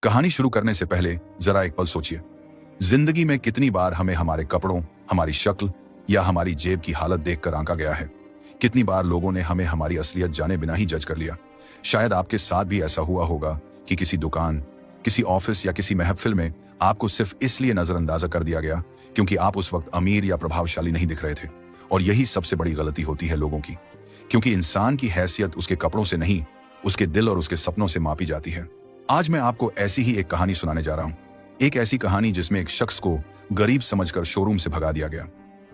कहानी शुरू करने से पहले जरा एक पल सोचिए, जिंदगी में कितनी बार हमें हमारे कपड़ों, हमारी शक्ल या हमारी जेब की हालत देखकर आंका गया है। कितनी बार लोगों ने हमें हमारी असलियत जाने बिना ही जज कर लिया। शायद आपके साथ भी ऐसा हुआ होगा कि किसी दुकान, किसी ऑफिस या किसी महफिल में आपको सिर्फ इसलिए नजरअंदाजा कर दिया गया क्योंकि आप उस वक्त अमीर या प्रभावशाली नहीं दिख रहे थे। और यही सबसे बड़ी गलती होती है लोगों की, क्योंकि इंसान की हैसियत उसके कपड़ों से नहीं, उसके दिल और उसके सपनों से मापी जाती है। आज मैं आपको ऐसी ही एक कहानी सुनाने जा रहा हूं। एक ऐसी कहानी जिसमें एक शख्स को गरीब समझकर शोरूम से भगा दिया गया,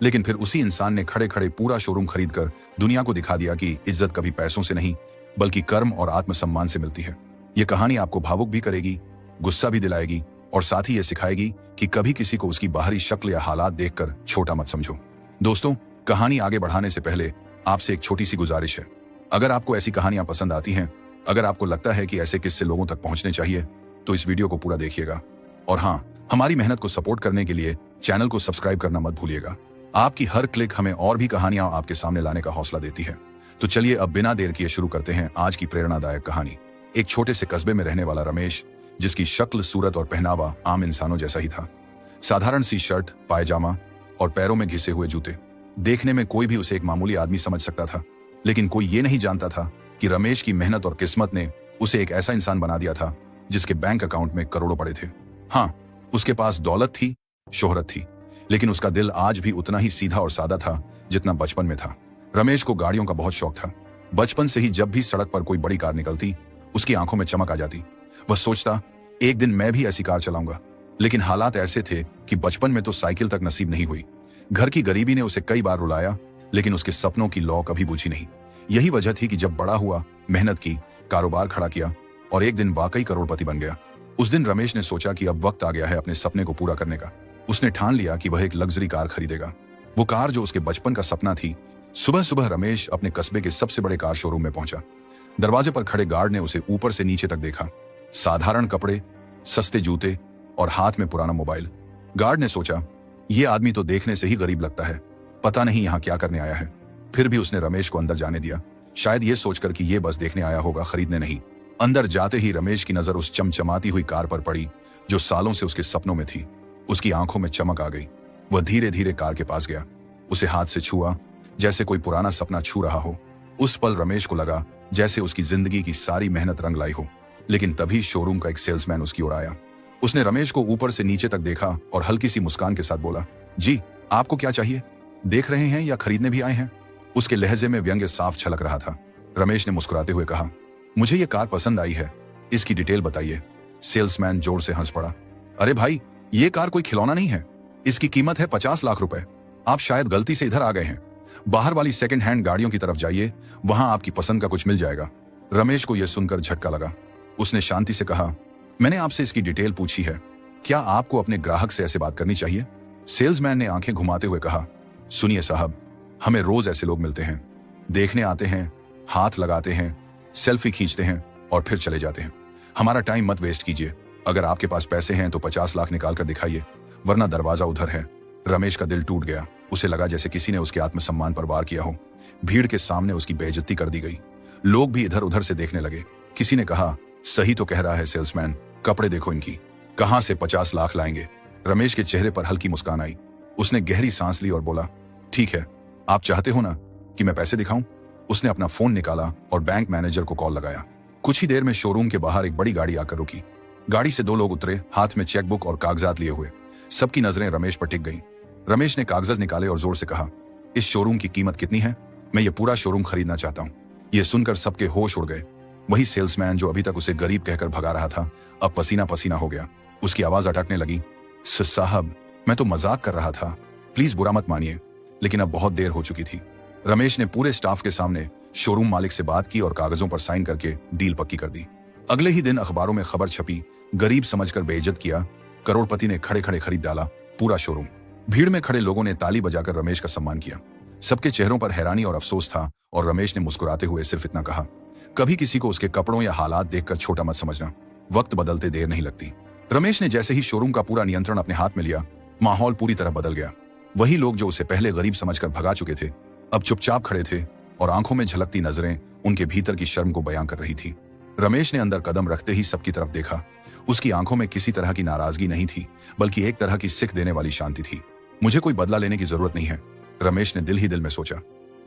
लेकिन फिर उसी इंसान ने खड़े खड़े पूरा शोरूम खरीदकर दुनिया को दिखा दिया कि इज्जत कभी पैसों से नहीं बल्कि कर्म और आत्मसम्मान से मिलती है। यह कहानी आपको भावुक भी करेगी, गुस्सा भी दिलाएगी और साथ ही यह सिखाएगी कि कभी किसी को उसकी बाहरी शक्ल या हालात देखकर छोटा मत समझो। दोस्तों, कहानी आगे बढ़ाने से पहले आपसे एक छोटी सी गुजारिश है। अगर आपको ऐसी कहानियां पसंद आती हैं, अगर आपको लगता है कि ऐसे किस्से लोगों तक पहुंचने चाहिए, तो इस वीडियो को पूरा देखिएगा। और हाँ, हमारी मेहनत को सपोर्ट करने के लिए चैनल को सब्सक्राइब करना मत भूलिएगा। आपकी हर क्लिक हमें और भी कहानियां आपके सामने लाने का हौसला देती है। तो चलिए अब बिना देर किए शुरू करते हैं आज की प्रेरणादायक कहानी। एक छोटे से कस्बे में रहने वाला रमेश, जिसकी शक्ल, सूरत और पहनावा आम इंसानों जैसा ही था। साधारण सी शर्ट, पायजामा और पैरों में घिसे हुए जूते। देखने में कोई भी उसे एक मामूली आदमी समझ सकता था, लेकिन कोई ये नहीं जानता था कि रमेश की मेहनत और किस्मत ने उसे एक ऐसा इंसान बना दिया था जिसके बैंक अकाउंट में करोड़ों पड़े थे। हाँ, उसके पास दौलत थी, शोहरत थी, लेकिन उसका दिल आज भी उतना ही सीधा और सादा था जितना बचपन में था। रमेश को गाड़ियों का बहुत शौक था। बचपन से ही जब भी सड़क पर कोई बड़ी कार निकलती, उसकी आंखों में चमक आ जाती। वह सोचता, एक दिन मैं भी ऐसी कार चलाऊंगा। लेकिन हालात ऐसे थे कि बचपन में तो साइकिल तक नसीब नहीं हुई। घर की गरीबी ने उसे कई बार रुलाया, लेकिन उसके सपनों की लौ कभी बुझी नहीं। यही वजह थी कि जब बड़ा हुआ, मेहनत की, कारोबार खड़ा किया और एक दिन वाकई करोड़पति बन गया। उस दिन रमेश ने सोचा कि अब वक्त आ गया है अपने सपने को पूरा करने का। उसने ठान लिया कि वह एक लग्जरी कार खरीदेगा, वो कार जो उसके बचपन का सपना थी। सुबह सुबह रमेश अपने कस्बे के सबसे बड़े कार शोरूम में पहुंचा। दरवाजे पर खड़े गार्ड ने उसे ऊपर से नीचे तक देखा। साधारण कपड़े, सस्ते जूते और हाथ में पुराना मोबाइल। गार्ड ने सोचा, यह आदमी तो देखने से ही गरीब लगता है, पता नहीं यहां क्या करने आया है। फिर भी उसने रमेश को अंदर जाने दिया, शायद यह सोचकर कि यह बस देखने आया होगा, खरीदने नहीं। अंदर जाते ही रमेश की नजर उस चमचमाती हुई कार पर पड़ी जो सालों से उसके सपनों में थी। उसकी आंखों में चमक आ गई। वह धीरे धीरे कार के पास गया, उसे हाथ से छुआ जैसे कोई पुराना सपना छू रहा हो। उस पल रमेश को लगा जैसे उसकी जिंदगी की सारी मेहनत रंग लाई हो। लेकिन तभी शोरूम का एक सेल्समैन उसकी ओर आया। उसने रमेश को ऊपर से नीचे तक देखा और हल्की सी मुस्कान के साथ बोला, जी आपको क्या चाहिए? देख रहे हैं या खरीदने भी आए हैं? उसके लहजे में व्यंग्य साफ छलक रहा था। रमेश ने मुस्कुराते हुए कहा, मुझे ये कार पसंद आई है, इसकी डिटेल बताइए। सेल्समैन जोर से हंस पड़ा, अरे भाई, ये कार कोई खिलौना नहीं है, इसकी कीमत है 50 लाख रुपए। आप शायद गलती से इधर आ गए हैं। बाहर वाली सेकंड हैंड गाड़ियों की तरफ जाइए, वहां आपकी पसंद का कुछ मिल जाएगा। रमेश को यह सुनकर झटका लगा। उसने शांति से कहा, मैंने आपसे इसकी डिटेल पूछी है, क्या आपको अपने ग्राहक से ऐसे बात करनी चाहिए? सेल्समैन ने आंखें घुमाते हुए कहा, सुनिए साहब, हमें रोज ऐसे लोग मिलते हैं, देखने आते हैं, हाथ लगाते हैं, सेल्फी खींचते हैं और फिर चले जाते हैं। हमारा टाइम मत वेस्ट कीजिए। अगर आपके पास पैसे हैं तो 50 लाख निकाल कर दिखाइए, वरना दरवाजा उधर है। रमेश का दिल टूट गया। उसे लगा जैसे किसी ने उसके आत्मसम्मान पर वार किया हो। भीड़ के सामने उसकी बेइज्जती कर दी गई। लोग भी इधर उधर से देखने लगे। किसी ने कहा, सही तो कह रहा है सेल्समैन, कपड़े देखो इनकी, कहां से 50 लाख लाएंगे? रमेश के चेहरे पर हल्की मुस्कान आई। उसने गहरी सांस ली और बोला, ठीक है, आप चाहते हो ना कि मैं पैसे दिखाऊं? उसने अपना फोन निकाला और बैंक मैनेजर को कॉल लगाया। कुछ ही देर में शोरूम के बाहर एक बड़ी गाड़ी आकर रुकी। गाड़ी से 2 लोग उतरे, हाथ में चेकबुक और कागजात लिए हुए। सबकी नजरें रमेश पर टिक गईं। रमेश ने कागजात निकाले और जोर से कहा, इस शोरूम की कीमत कितनी है? मैं ये पूरा शोरूम खरीदना चाहता हूँ। यह सुनकर सबके होश उड़ गए। वही सेल्समैन जो अभी तक उसे गरीब कहकर भगा रहा था, अब पसीना पसीना हो गया। उसकी आवाज अटकने लगी, साहब, मैं तो मजाक कर रहा था, प्लीज बुरा मत मानिए। लेकिन अब बहुत देर हो चुकी थी। रमेश ने पूरे स्टाफ के सामने शोरूम मालिक से बात की और कागजों पर साइन करके डील पक्की कर दी। अगले ही दिन अखबारों में खबर छपी, गरीब समझकर बेइज्जत किया, करोड़पति ने खड़े खड़े खरीद डाला पूरा शोरूम। भीड़ में खड़े लोगों ने ताली बजाकर रमेश का सम्मान किया। सबके चेहरों पर हैरानी और अफसोस था और रमेश ने मुस्कुराते हुए सिर्फ इतना कहा, कभी किसी को उसके कपड़ों या हालात देखकर छोटा मत समझना, वक्त बदलते देर नहीं लगती। रमेश ने जैसे ही शोरूम का पूरा नियंत्रण अपने हाथ में लिया, माहौल पूरी तरह बदल गया। वही लोग जो उसे पहले गरीब समझकर भगा चुके थे, अब चुपचाप खड़े थे और आंखों में झलकती नजरें उनके भीतर की शर्म को बयां कर रही थी। रमेश ने अंदर कदम रखते ही सबकी तरफ देखा। उसकी आंखों में किसी तरह की नाराजगी नहीं थी, बल्कि एक तरह की सिख देने वाली शांति थी। मुझे कोई बदला लेने की जरूरत नहीं है, रमेश ने दिल ही दिल में सोचा।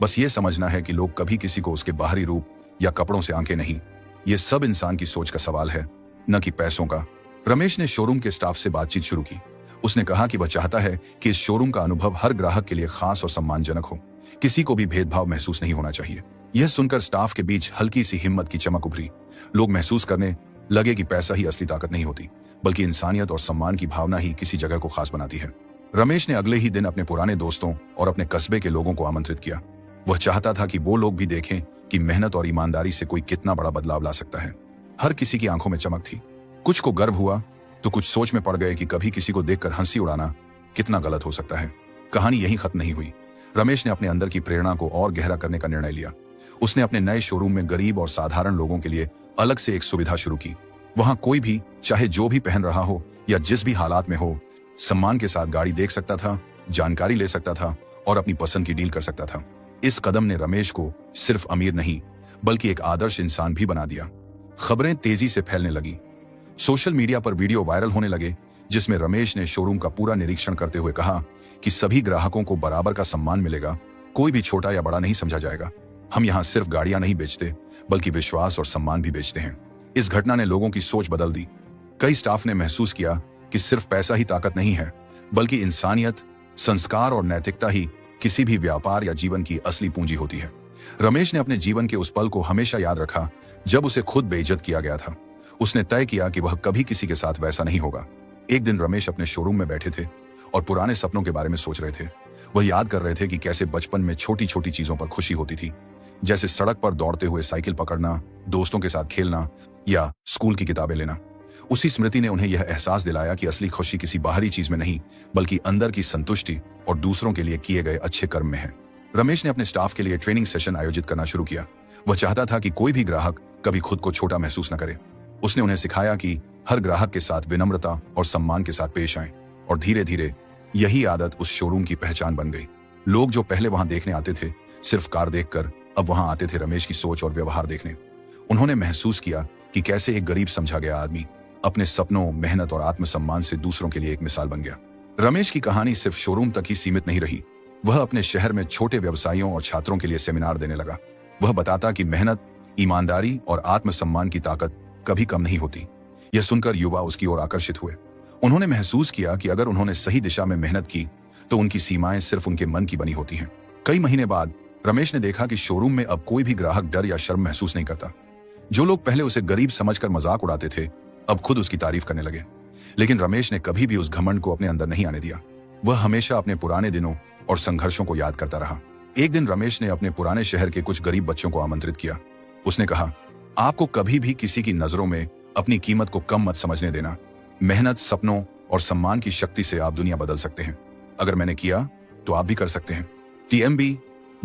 बस ये समझना है कि लोग कभी किसी को उसके बाहरी रूप या कपड़ों से आंके नहीं। ये सब इंसान की सोच का सवाल है, न कि पैसों का। रमेश ने शोरूम के स्टाफ से बातचीत शुरू की। उसने कहा कि वह चाहता है कि इस शोरूम का अनुभव हर ग्राहक के लिए खास और सम्मानजनक हो। किसी को भी भेदभाव महसूस नहीं होना चाहिए। यह सुनकर स्टाफ के बीच हल्की सी हिम्मत की चमक उभरी। लोग महसूस करने लगे कि पैसा ही असली ताकत नहीं होती, बल्कि इंसानियत और सम्मान की भावना ही किसी जगह को खास बनाती है। रमेश ने अगले ही दिन अपने पुराने दोस्तों और अपने कस्बे के लोगों को आमंत्रित किया। वह चाहता था कि वो लोग भी देखें कि मेहनत और ईमानदारी से कोई कितना बड़ा बदलाव ला सकता है। हर किसी की आंखों में चमक थी। कुछ को गर्व हुआ तो कुछ सोच में पड़ गए कि कभी किसी को देखकर हंसी उड़ाना कितना गलत हो सकता है। कहानी यहीं खत्म नहीं हुई। रमेश ने अपने अंदर की प्रेरणा को और गहरा करने का निर्णय लिया। उसने अपने नए शोरूम में गरीब और साधारण लोगों के लिए अलग से एक सुविधा शुरू की। वहां कोई भी, चाहे जो भी पहन रहा हो या जिस भी हालात में हो, सम्मान के साथ गाड़ी देख सकता था, जानकारी ले सकता था और अपनी पसंद की डील कर सकता था। इस कदम ने रमेश को सिर्फ अमीर नहीं, बल्कि एक आदर्श इंसान भी बना दिया। खबरें तेजी से फैलने लगी। सोशल मीडिया पर वीडियो वायरल होने लगे, जिसमें रमेश ने शोरूम का पूरा निरीक्षण करते हुए कहा कि सभी ग्राहकों को बराबर का सम्मान मिलेगा, कोई भी छोटा या बड़ा नहीं समझा जाएगा। हम यहाँ सिर्फ गाड़ियां नहीं बेचते, बल्कि विश्वास और सम्मान भी बेचते हैं। इस घटना ने लोगों की सोच बदल दी। कई स्टाफ ने महसूस किया कि सिर्फ पैसा ही ताकत नहीं है, बल्कि इंसानियत, संस्कार और नैतिकता ही किसी भी व्यापार या जीवन की असली पूंजी होती है। रमेश ने अपने जीवन के उस पल को हमेशा याद रखा जब उसे खुद बेइज्जत किया गया था। उसने तय किया कि वह कभी किसी के साथ वैसा नहीं होगा। एक दिन रमेश अपने शोरूम में बैठे थे और पुराने सपनों के बारे में सोच रहे थे। वह याद कर रहे थे कि कैसे बचपन में छोटी छोटी चीजों पर खुशी होती थी, जैसे सड़क पर दौड़ते हुए साइकिल पकड़ना, दोस्तों के साथ खेलना या स्कूल की किताबें लेना। उसी स्मृति ने उन्हें यह एहसास दिलाया कि असली खुशी किसी बाहरी चीज में नहीं, बल्कि अंदर की संतुष्टि और दूसरों के लिए किए गए अच्छे कर्म में है। रमेश ने अपने स्टाफ के लिए ट्रेनिंग सेशन आयोजित करना शुरू किया। वह चाहता था कि कोई भी ग्राहक कभी खुद को छोटा महसूस न करे। उसने उन्हें सिखाया कि हर ग्राहक के साथ विनम्रता और सम्मान के साथ पेश आएं, और धीरे धीरे यही आदत उस शोरूम की पहचान बन गई। लोग जो पहले वहां देखने आते थे सिर्फ कार देखकर, अब वहां आते थे रमेश की सोच और व्यवहार देखने। उन्होंने महसूस किया कि कैसे एक गरीब समझा गया आदमी अपने सपनों, मेहनत और आत्मसम्मान से दूसरों के लिए एक मिसाल बन गया। रमेश की कहानी सिर्फ शोरूम तक ही सीमित नहीं रही। वह अपने शहर में छोटे व्यवसायियों और छात्रों के लिए सेमिनार देने लगा। वह बताता कि मेहनत, ईमानदारी और आत्मसम्मान की ताकत कभी कम नहीं होती। यह सुनकर युवा उसकी ओर आकर्षित हुए। उन्होंने महसूस किया कि अगर उन्होंने सही दिशा में मेहनत की तो उनकी सीमाएं सिर्फ उनके मन की बनी होती हैं। कई महीने बाद रमेश ने देखा कि शोरूम में अब कोई भी ग्राहक डर या शर्म महसूस नहीं करता। जो लोग पहले उसे गरीब समझकर मजाक उड़ाते थे, अब खुद उसकी तारीफ करने लगे। लेकिन रमेश ने कभी भी उस घमंड को अपने अंदर नहीं आने दिया। वह हमेशा अपने पुराने दिनों और संघर्षों को याद करता रहा। एक दिन रमेश ने अपने पुराने शहर के कुछ गरीब बच्चों को आमंत्रित किया। उसने कहा, आपको कभी भी किसी की नजरों में अपनी कीमत को कम मत समझने देना। मेहनत, सपनों और सम्मान की शक्ति से आप दुनिया बदल सकते हैं। अगर मैंने किया तो आप भी कर सकते हैं। TMB।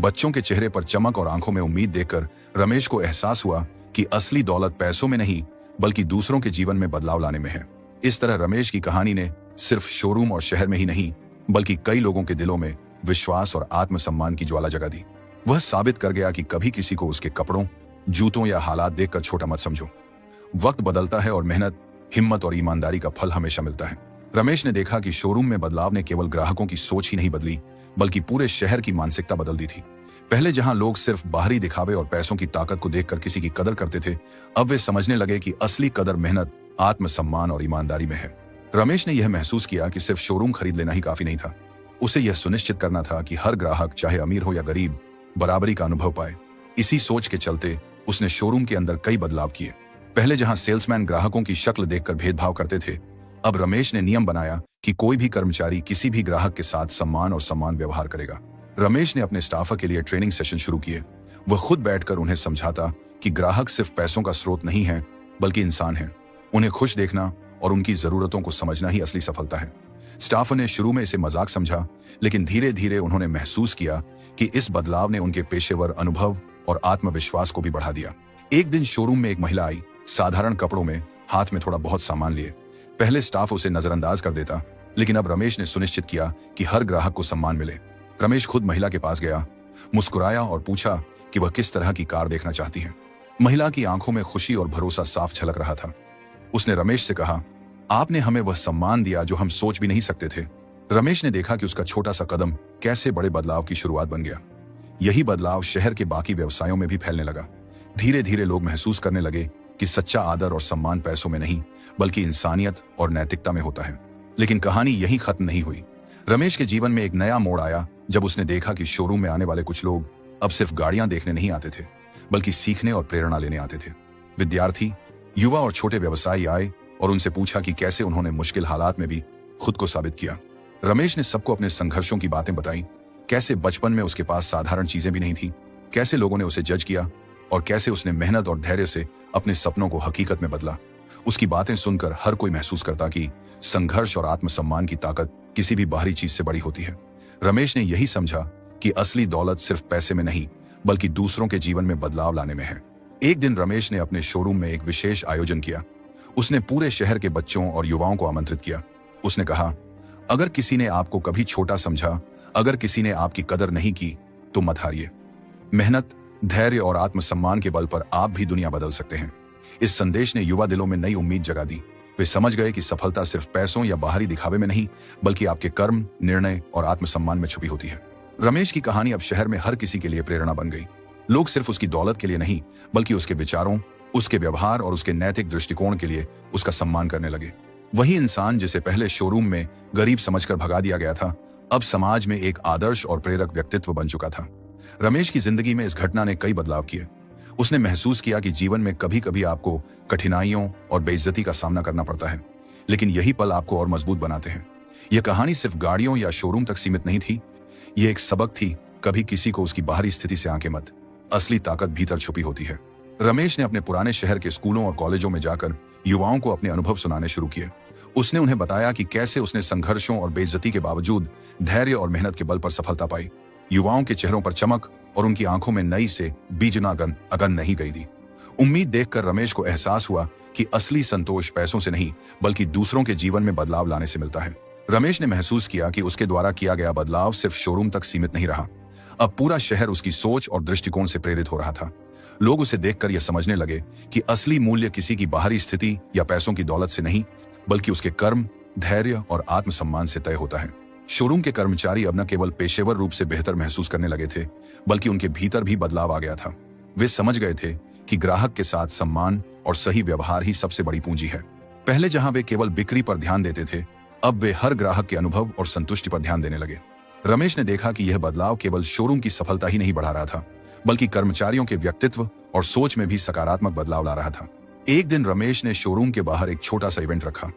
बच्चों के चेहरे पर चमक और आंखों में उम्मीद देखकर रमेश को एहसास हुआ कि असली दौलत पैसों में नहीं, बल्कि दूसरों के जीवन में बदलाव लाने में है। इस तरह रमेश की कहानी ने सिर्फ शोरूम और शहर में ही नहीं, बल्कि कई लोगों के दिलों में विश्वास और आत्मसम्मान की ज्वाला जगा दी। वह साबित कर गया कि कभी किसी को उसके कपड़ों, जूतों या हालात देखकर छोटा मत समझो। वक्त बदलता है और मेहनत, हिम्मत और ईमानदारी का फल हमेशा मिलता है। रमेश ने देखा कि शोरूम में बदलाव ने केवल ग्राहकों की सोच ही नहीं बदली, बल्कि पूरे शहर की मानसिकता बदल दी थी। पहले जहां लोग सिर्फ बाहरी दिखावे और पैसों की ताकत को देखकर किसी की कदर करते थे, अब वे समझने लगे कि असली कदर मेहनत, आत्मसम्मान और ईमानदारी में है। रमेश ने यह महसूस किया कि सिर्फ शोरूम खरीद लेना ही काफी नहीं था। उसे यह सुनिश्चित करना था कि हर ग्राहक, चाहे अमीर हो या गरीब, बराबरी का अनुभव पाए। इसी सोच के चलते उसने शोरूम के अंदर कई बदलाव किए। पहले जहां सेल्समैन ग्राहकों की शक्ल देखकर भेदभाव करते थे, अब रमेश ने नियम बनाया कि कोई भी कर्मचारी किसी भी ग्राहक के साथ सम्मान और समान व्यवहार करेगा। रमेश ने अपने स्टाफ के लिए ट्रेनिंग सेशन शुरू किए। वह खुद बैठकर उन्हें समझाता कि ग्राहक सिर्फ पैसों का स्रोत नहीं है, बल्कि इंसान है। उन्हें खुश देखना और उनकी जरूरतों को समझना ही असली सफलता है। स्टाफ ने शुरू में इसे मजाक समझा, लेकिन धीरे धीरे उन्होंने महसूस किया कि इस बदलाव ने उनके पेशेवर अनुभव और आत्मविश्वास को भी बढ़ा दिया। एक दिन शोरूम में एक महिला आई, साधारण कपड़ों में, हाथ में थोड़ा बहुत सामान लिए। पहले स्टाफ उसे नजरअंदाज कर देता, लेकिन अब रमेश ने सुनिश्चित किया कि हर ग्राहक को सम्मान मिले। रमेश खुद महिला के पास गया, मुस्कुराया और पूछा कि वह किस तरह की कार देखना चाहती है। महिला की आंखों में खुशी और भरोसा साफ झलक रहा था। उसने रमेश से कहा, आपने हमें वह सम्मान दिया जो हम सोच भी नहीं सकते थे। रमेश ने देखा कि उसका छोटा सा कदम कैसे बड़े बदलाव की शुरुआत बन गया। यही बदलाव शहर के बाकी व्यवसायों में भी फैलने लगा। धीरे धीरे लोग महसूस करने लगे कि सच्चा आदर और सम्मान पैसों में नहीं बल्कि इंसानियत और नैतिकता में होता है। लेकिन कहानी यही खत्म नहीं हुई। रमेश के जीवन में एक नया मोड़ आया जब उसने देखा कि शोरूम में आने वाले कुछ लोग अब सिर्फ गाड़ियां देखने नहीं आते थे बल्कि सीखने और प्रेरणा लेने आते थे। विद्यार्थी, युवा और छोटे व्यवसायी आए और उनसे पूछा कि कैसे उन्होंने मुश्किल हालात में भी खुद को साबित किया। रमेश ने सबको अपने संघर्षों की बातें बताई, कैसे बचपन में उसके पास साधारण चीजें भी नहीं थी, कैसे लोगों ने उसे जज किया और कैसे उसने मेहनत और धैर्य से अपने सपनों को हकीकत में बदला। उसकी बातें सुनकर हर कोई महसूस करता कि संघर्ष और आत्मसम्मान की ताकत किसी भी बाहरी चीज से बड़ी होती है। रमेश ने यही समझा कि असली दौलत सिर्फ पैसे में नहीं बल्कि दूसरों के जीवन में बदलाव लाने में है। एक दिन रमेश ने अपने शोरूम में एक विशेष आयोजन किया। उसने पूरे शहर के बच्चों और युवाओं को आमंत्रित किया। उसने कहा, अगर किसी ने आपको कभी छोटा समझा, अगर किसी ने आपकी कदर नहीं की, तो मत हारिए। मेहनत, धैर्य और आत्मसम्मान के बल पर आप भी दुनिया बदल सकते हैं। इस संदेश ने युवा दिलों में नई उम्मीद जगा दी। वे समझ गए कि सफलता सिर्फ पैसों या बाहरी दिखावे में नहीं बल्कि आपके कर्म, निर्णय और आत्मसम्मान में छुपी होती है। रमेश की कहानी अब शहर में हर किसी के लिए प्रेरणा बन गई। लोग सिर्फ उसकी दौलत के लिए नहीं बल्कि उसके विचारों, उसके व्यवहार और उसके नैतिक दृष्टिकोण के लिए उसका सम्मान करने लगे। वही इंसान जिसे पहले शोरूम में गरीब समझकर भगा दिया गया था, अब समाज में एक आदर्श और प्रेरक व्यक्तित्व बन चुका था। रमेश की जिंदगी में इस घटना ने कई बदलाव किए। उसने महसूस किया कि जीवन में कभी कभी आपको कठिनाइयों और बेइज्जती का सामना करना पड़ता है, लेकिन यही पल आपको और मजबूत बनाते हैं। यह कहानी सिर्फ गाड़ियों या शोरूम तक सीमित नहीं थी। यह एक सबक थी, कभी किसी को उसकी बाहरी स्थिति से आंकें मत, असली ताकत भीतर छुपी होती है। रमेश ने अपने पुराने शहर के स्कूलों और कॉलेजों में जाकर युवाओं को अपने अनुभव सुनाने शुरू किए। उसने उन्हें बताया कि कैसे उसने संघर्षों और बेइज्जती के बावजूद धैर्य और मेहनत के बल पर सफलता पाई। युवाओं के चेहरों पर चमक और उनकी आंखों में नई से बीजना अगन नहीं गई थी। उम्मीद देखकर रमेश को एहसास हुआ कि असली संतोष पैसों से नहीं बल्कि दूसरों के जीवन में बदलाव लाने से मिलता है। रमेश ने महसूस किया कि उसके द्वारा किया गया बदलाव सिर्फ शोरूम तक सीमित नहीं रहा। अब पूरा शहर उसकी सोच और दृष्टिकोण से प्रेरित हो रहा था। लोग उसे देखकर यह समझने लगे कि असली मूल्य किसी की बाहरी स्थिति या पैसों की दौलत से नहीं बल्कि उसके कर्म, धैर्य और आत्मसम्मान से तय होता है। शोरूम के कर्मचारी अब न केवल पेशेवर रूप से बेहतर महसूस करने लगे थे बल्कि उनके भीतर भी बदलाव आ गया था। वे समझ गए थे कि ग्राहक के साथ सम्मान और सही व्यवहार ही सबसे बड़ी पूंजी है। पहले जहां वे केवल बिक्री पर ध्यान देते थे, अब वे हर ग्राहक के अनुभव और संतुष्टि पर ध्यान देने लगे। रमेश ने देखा कि यह बदलाव केवल शोरूम की सफलता ही नहीं बढ़ा रहा था बल्कि कर्मचारियों के व्यक्तित्व और सोच में भी सकारात्मक बदलाव ला रहा था। एक दिन रमेश ने शोरूम के बाहर एक छोटा सा इवेंट रखा।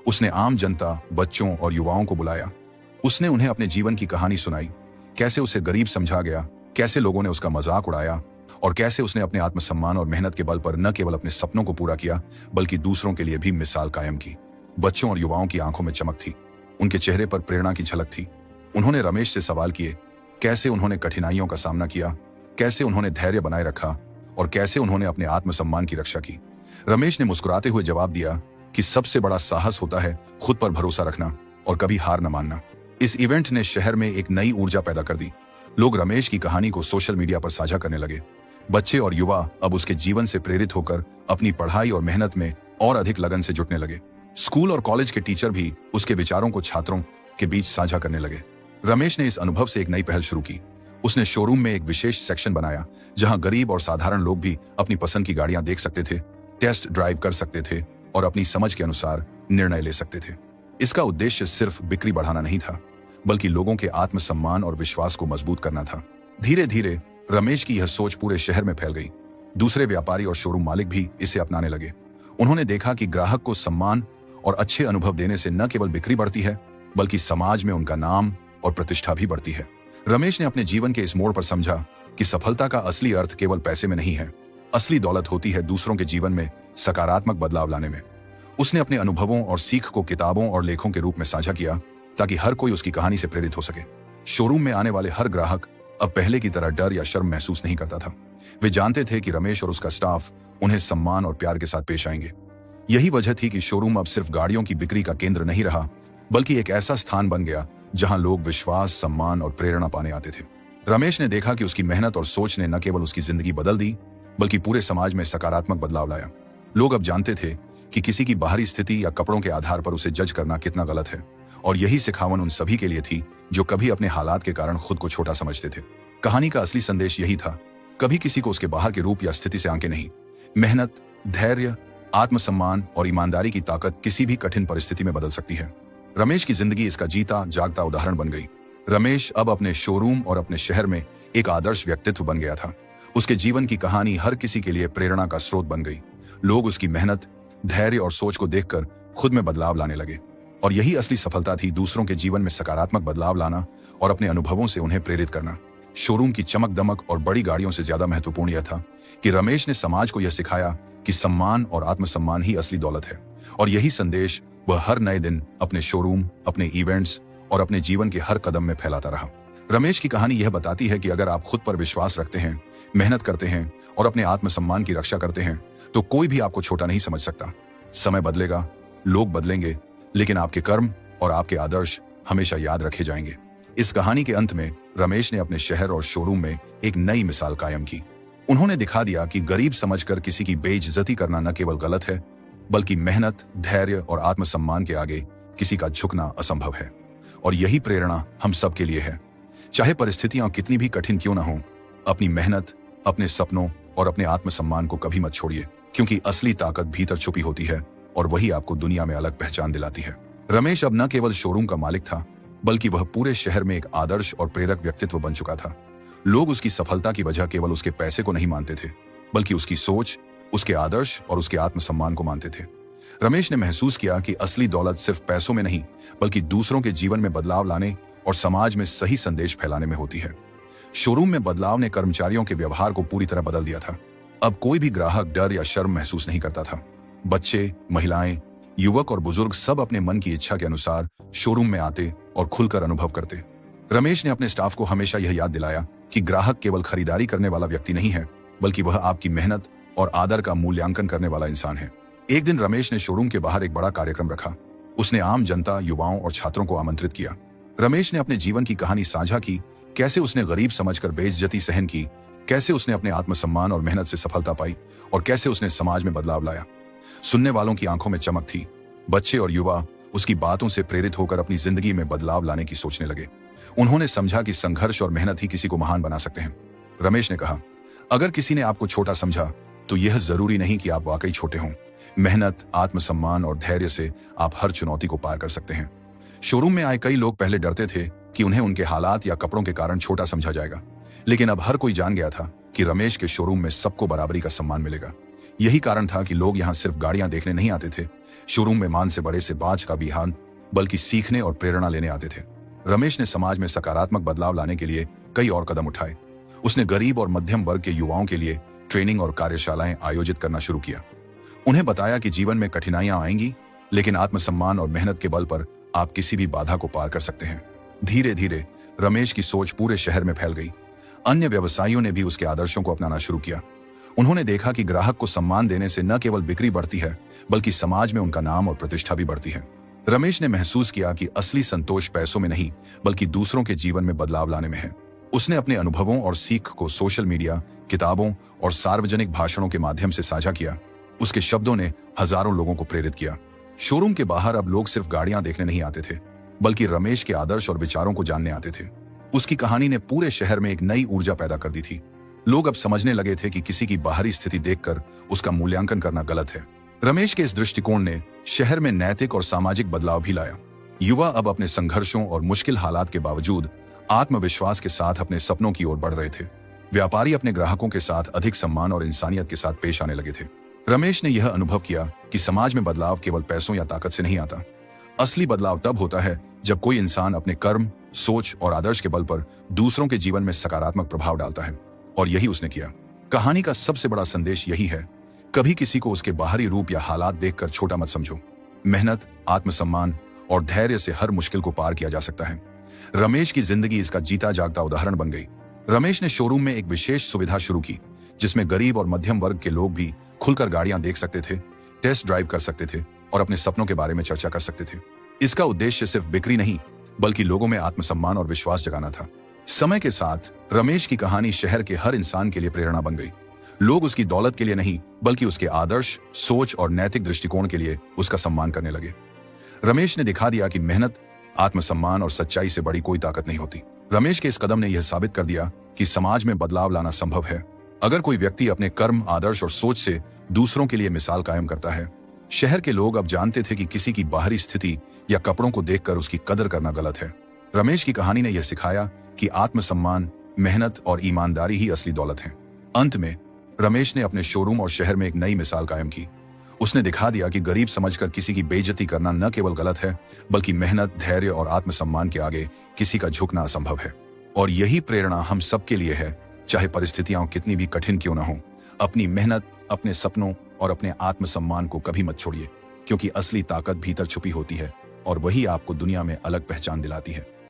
उसने आम जनता, बच्चों और युवाओं को बुलाया। उसने उन्हें अपने जीवन की कहानी सुनाई, कैसे उसे गरीब समझा गया, कैसे लोगों ने उसका मजाक उड़ाया और कैसे उसने अपने आत्मसम्मान और मेहनत के बल पर न केवल अपने सपनों को पूरा किया बल्कि दूसरों के लिए भी मिसाल कायम की। बच्चों और युवाओं की आंखों में चमक थी, उनके चेहरे पर प्रेरणा की झलक थी। उन्होंने रमेश से सवाल किए, कैसे उन्होंने कठिनाइयों का सामना किया, कैसे उन्होंने धैर्य बनाए रखा और कैसे उन्होंने अपने आत्मसम्मान की रक्षा की। रमेश ने मुस्कुराते हुए जवाब दिया कि सबसे बड़ा साहस होता है खुद पर भरोसा रखना और कभी हार न मानना। इस इवेंट ने शहर में एक नई ऊर्जा पैदा कर दी। लोग रमेश की कहानी को सोशल मीडिया पर साझा करने लगे। बच्चे और युवा अब उसके जीवन से प्रेरित होकर अपनी पढ़ाई और मेहनत में और अधिक लगन से जुटने लगे। स्कूल और कॉलेज के टीचर भी उसके विचारों को छात्रों के बीच साझा करने लगे। रमेश ने इस अनुभव से एक नई पहल शुरू की। उसने शोरूम में एक विशेष सेक्शन बनाया जहां गरीब और साधारण लोग भी अपनी पसंद की गाड़ियां देख सकते थे, टेस्ट ड्राइव कर सकते थे और अपनी समझ के अनुसार निर्णय ले सकते थे। इसका उद्देश्य सिर्फ बिक्री बढ़ाना नहीं था बल्कि लोगों के आत्मसम्मान और विश्वास को मजबूत करना था। धीरे धीरे रमेश की यह सोच पूरे शहर में फैल गई। दूसरे व्यापारी और शोरूम मालिक भी इसे अपनाने लगे। उन्होंने देखा कि ग्राहक को सम्मान और अच्छे अनुभव देने से न केवल बिक्री बढ़ती है बल्कि समाज में उनका नाम और प्रतिष्ठा भी बढ़ती है। रमेश ने अपने जीवन के इस मोड़ पर समझा कि सफलता का असली अर्थ केवल पैसे में नहीं है, असली दौलत होती है दूसरों के जीवन में सकारात्मक बदलाव लाने में। उसने अपने अनुभवों और सीख को किताबों और लेखों के रूप में साझा किया ताकि हर कोई उसकी कहानी से प्रेरित हो सके। शोरूम में आने वाले हर ग्राहक अब पहले की तरह डर या शर्म महसूस नहीं करता था। वे जानते थे कि रमेश और उसका स्टाफ उन्हें सम्मान और प्यार के साथ पेश आएंगे। यही वजह थी कि शोरूम अब सिर्फ गाड़ियों की बिक्री का केंद्र नहीं रहा बल्कि एक ऐसा स्थान बन गया जहां लोग विश्वास, सम्मान और प्रेरणा पाने आते थे। रमेश ने देखा कि उसकी मेहनत और सोच ने न केवल उसकी जिंदगी बदल दी बल्कि पूरे समाज में सकारात्मक बदलाव लाया। लोग अब जानते थे कि किसी की बाहरी स्थिति या कपड़ों के आधार पर उसे जज करना कितना गलत है। और यही सिखावन उन सभी के लिए थी जो कभी अपने हालात के कारण खुद को छोटा समझते थे। कहानी का असली संदेश यही था, कभी किसी को उसके बाहर के रूप या स्थिति से आंके नहीं। मेहनत, धैर्य, आत्मसम्मान और ईमानदारी की ताकत किसी भी कठिन परिस्थिति में बदल सकती है। रमेश की जिंदगी इसका जीता जागता उदाहरण बन गई। रमेश अब अपने शोरूम और अपने शहर में एक आदर्श व्यक्तित्व बन गया था। उसके जीवन की कहानी हर किसी के लिए प्रेरणा का स्रोत बन गई। लोग उसकी मेहनत, धैर्य और सोच को देखकर खुद में बदलाव लाने लगे। और यही असली सफलता थी, दूसरों के जीवन में सकारात्मक बदलाव लाना और अपने अनुभवों से उन्हें प्रेरित करना। शोरूम की चमक दमक और बड़ी गाड़ियों से ज्यादा महत्वपूर्ण यह था कि रमेश ने समाज को यह सिखाया कि सम्मान और आत्मसम्मान ही असली दौलत है। और यही संदेश वह हर नए दिन अपने शोरूम, अपने इवेंट्स और अपने जीवन के हर कदम में फैलाता रहा। रमेश की कहानी यह बताती है कि अगर आप खुद पर विश्वास रखते हैं, मेहनत करते हैं और अपने आत्मसम्मान की रक्षा करते हैं तो कोई भी आपको छोटा नहीं समझ सकता। समय बदलेगा, लोग बदलेंगे, लेकिन आपके कर्म और आपके आदर्श हमेशा याद रखे जाएंगे। इस कहानी के अंत में रमेश ने अपने शहर और शोरूम में एक नई मिसाल कायम की। उन्होंने दिखा दिया कि गरीब समझकर किसी की बेइज्जती करना न केवल गलत है, बल्कि मेहनत, धैर्य और आत्मसम्मान के आगे किसी का झुकना असंभव है। और यही प्रेरणा हम सब के लिए है। चाहे परिस्थितियां कितनी भी कठिन क्यों न हो, अपनी मेहनत, अपने सपनों और अपने आत्मसम्मान को कभी मत छोड़िए, क्योंकि असली ताकत भीतर छुपी होती है और वही आपको दुनिया में अलग पहचान दिलाती है। रमेश अब न केवल शोरूम का मालिक था, बल्कि वह पूरे शहर में एक आदर्श और प्रेरक व्यक्तित्व बन चुका था। लोग उसकी सफलता की वजह केवल उसके पैसे को नहीं मानते थे, बल्कि उसकी सोच, उसके आदर्श और उसके आत्मसम्मान को मानते थे। रमेश ने महसूस किया कि असली दौलत सिर्फ पैसों में नहीं, बल्कि दूसरों के जीवन में बदलाव लाने और समाज में सही संदेश फैलाने में होती है। शोरूम में बदलाव ने कर्मचारियों के व्यवहार को पूरी तरह बदल दिया था। अब कोई भी ग्राहक डर या शर्म महसूस नहीं करता था। बच्चे, महिलाएं, युवक और बुजुर्ग सब अपने मन की इच्छा के अनुसार शोरूम में आते और खुलकर अनुभव करते। रमेश ने अपने स्टाफ को हमेशा यह याद दिलाया कि ग्राहक केवल खरीदारी करने वाला व्यक्ति नहीं है, बल्कि वह आपकी मेहनत और आदर का मूल्यांकन करने वाला इंसान है। एक दिन रमेश ने शोरूम के बाहर एक बड़ा कार्यक्रम रखा। उसने आम जनता, युवाओं और छात्रों को आमंत्रित किया। रमेश ने अपने जीवन की कहानी साझा की, कैसे उसने गरीब समझकर बेइज्जती सहन की, कैसे उसने अपने आत्मसम्मान और मेहनत से सफलता पाई और कैसे उसने समाज में बदलाव लाया। सुनने वालों की आंखों में चमक थी। बच्चे और युवा उसकी बातों से प्रेरित होकर अपनी जिंदगी में बदलाव लाने की सोचने लगे। उन्होंने समझा कि संघर्ष और मेहनत ही किसी को महान बना सकते हैं। रमेश ने कहा, अगर किसी ने आपको छोटा समझा तो यह जरूरी नहीं कि आप वाकई छोटे हों। मेहनत, आत्मसम्मान और धैर्य से आप हर चुनौती को पार कर सकते हैं। शोरूम में आए कई लोग पहले डरते थे कि उन्हें उनके हालात या कपड़ों के कारण छोटा समझा जाएगा, लेकिन अब हर कोई जान गया था कि रमेश के शोरूम में सबको बराबरी का सम्मान मिलेगा। यही कारण था कि लोग यहाँ सिर्फ गाड़ियां देखने नहीं आते थे। शोरूम में मान से बड़े से बाज का बिहान, बल्कि सीखने और प्रेरणा लेने आते थे। रमेश ने समाज में सकारात्मक बदलाव लाने के लिए कई और कदम उठाए। उसने गरीब और मध्यम वर्ग के युवाओं के लिए ट्रेनिंग और कार्यशालाएं आयोजित करना शुरू किया। उन्हें बताया कि जीवन में कठिनाइयां आएंगी, लेकिन आत्मसम्मान और मेहनत के बल पर आप किसी भी बाधा को पार कर सकते हैं। धीरे धीरे रमेश की सोच पूरे शहर में फैल गई। अन्य व्यवसायियों ने भी उसके आदर्शों को अपनाना शुरू किया। उन्होंने देखा कि ग्राहक को सम्मान देने से न केवल बिक्री बढ़ती है, बल्कि समाज में उनका नाम और प्रतिष्ठा भी बढ़ती है। रमेश ने महसूस किया कि असली संतोष पैसों में नहीं, बल्कि दूसरों के जीवन में बदलाव लाने में है। उसने अपने अनुभवों और सीख को सोशल मीडिया, किताबों और सार्वजनिक भाषणों के माध्यम से साझा किया। उसके शब्दों ने हजारों लोगों को प्रेरित किया। शोरूम के बाहर अब लोग सिर्फ गाड़ियां देखने नहीं आते थे, बल्कि रमेश के आदर्श और विचारों को जानने आते थे। उसकी कहानी ने पूरे शहर में एक नई ऊर्जा पैदा कर दी थी। लोग अब समझने लगे थे कि किसी की बाहरी स्थिति देखकर उसका मूल्यांकन करना गलत है। रमेश के इस दृष्टिकोण ने शहर में नैतिक और सामाजिक बदलाव भी लाया। युवा अब अपने संघर्षों और मुश्किल हालात के बावजूद आत्मविश्वास के साथ अपने सपनों की ओर बढ़ रहे थे। व्यापारी अपने ग्राहकों के साथ अधिक सम्मान और इंसानियत के साथ पेश आने लगे थे। रमेश ने यह अनुभव किया कि समाज में बदलाव केवल पैसों या ताकत से नहीं आता। असली बदलाव तब होता है जब कोई इंसान अपने कर्म, सोच और आदर्श के बल पर दूसरों के जीवन में सकारात्मक प्रभाव डालता है, और यही उसने किया। कहानी का सबसे बड़ा संदेश यही है, कभी किसी को उसके बाहरी रूप या हालात देखकर छोटा मत समझो। मेहनत, आत्मसम्मान और धैर्य से हर मुश्किल को पार किया जा सकता है। रमेश की जिंदगी इसका जीता जागता उदाहरण बन गई। रमेश ने शोरूम में एक विशेष सुविधा शुरू की, जिसमें गरीब और मध्यम वर्ग के लोग भी खुलकर गाड़ियां देख सकते थे, टेस्ट ड्राइव कर सकते थे और अपने सपनों के बारे में चर्चा कर सकते थे। इसका उद्देश्य सिर्फ बिक्री नहीं, बल्कि लोगों में आत्मसम्मान और विश्वास जगाना था। समय के साथ रमेश की कहानी शहर के हर इंसान के लिए प्रेरणा बन गई। लोग उसकी दौलत के लिए नहीं बल्कि उसके आदर्श, सोच और नैतिक दृष्टिकोण के लिए उसका सम्मान करने लगे। रमेश ने दिखा दिया कि मेहनत, आत्मसम्मान और सच्चाई से बड़ी कोई ताकत नहीं होती। रमेश के इस कदम ने यह साबित कर दिया कि समाज में बदलाव लाना संभव है अगर कोई व्यक्ति अपने कर्म, आदर्श और सोच से दूसरों के लिए मिसाल कायम करता है। शहर के लोग अब जानते थे कि किसी की बाहरी स्थिति या कपड़ों को देखकर उसकी कदर करना गलत है। रमेश की कहानी ने यह सिखाया कि आत्मसम्मान, मेहनत और ईमानदारी ही असली दौलत है। अंत में रमेश ने अपने शोरूम और शहर में एक नई मिसाल कायम की। उसने दिखा दिया कि गरीब समझकर किसी की बेइज्जती करना न केवल गलत है बल्कि मेहनत, धैर्य और आत्मसम्मान के आगे किसी का झुकना असंभव है। और यही प्रेरणा हम सबके लिए है, चाहे परिस्थितियां कितनी भी कठिन क्यों न हो। अपनी मेहनत, अपने सपनों और अपने आत्मसम्मान को कभी मत छोड़िए, क्योंकि असली ताकत भीतर छुपी होती है और वही आपको दुनिया में अलग पहचान दिलाती है।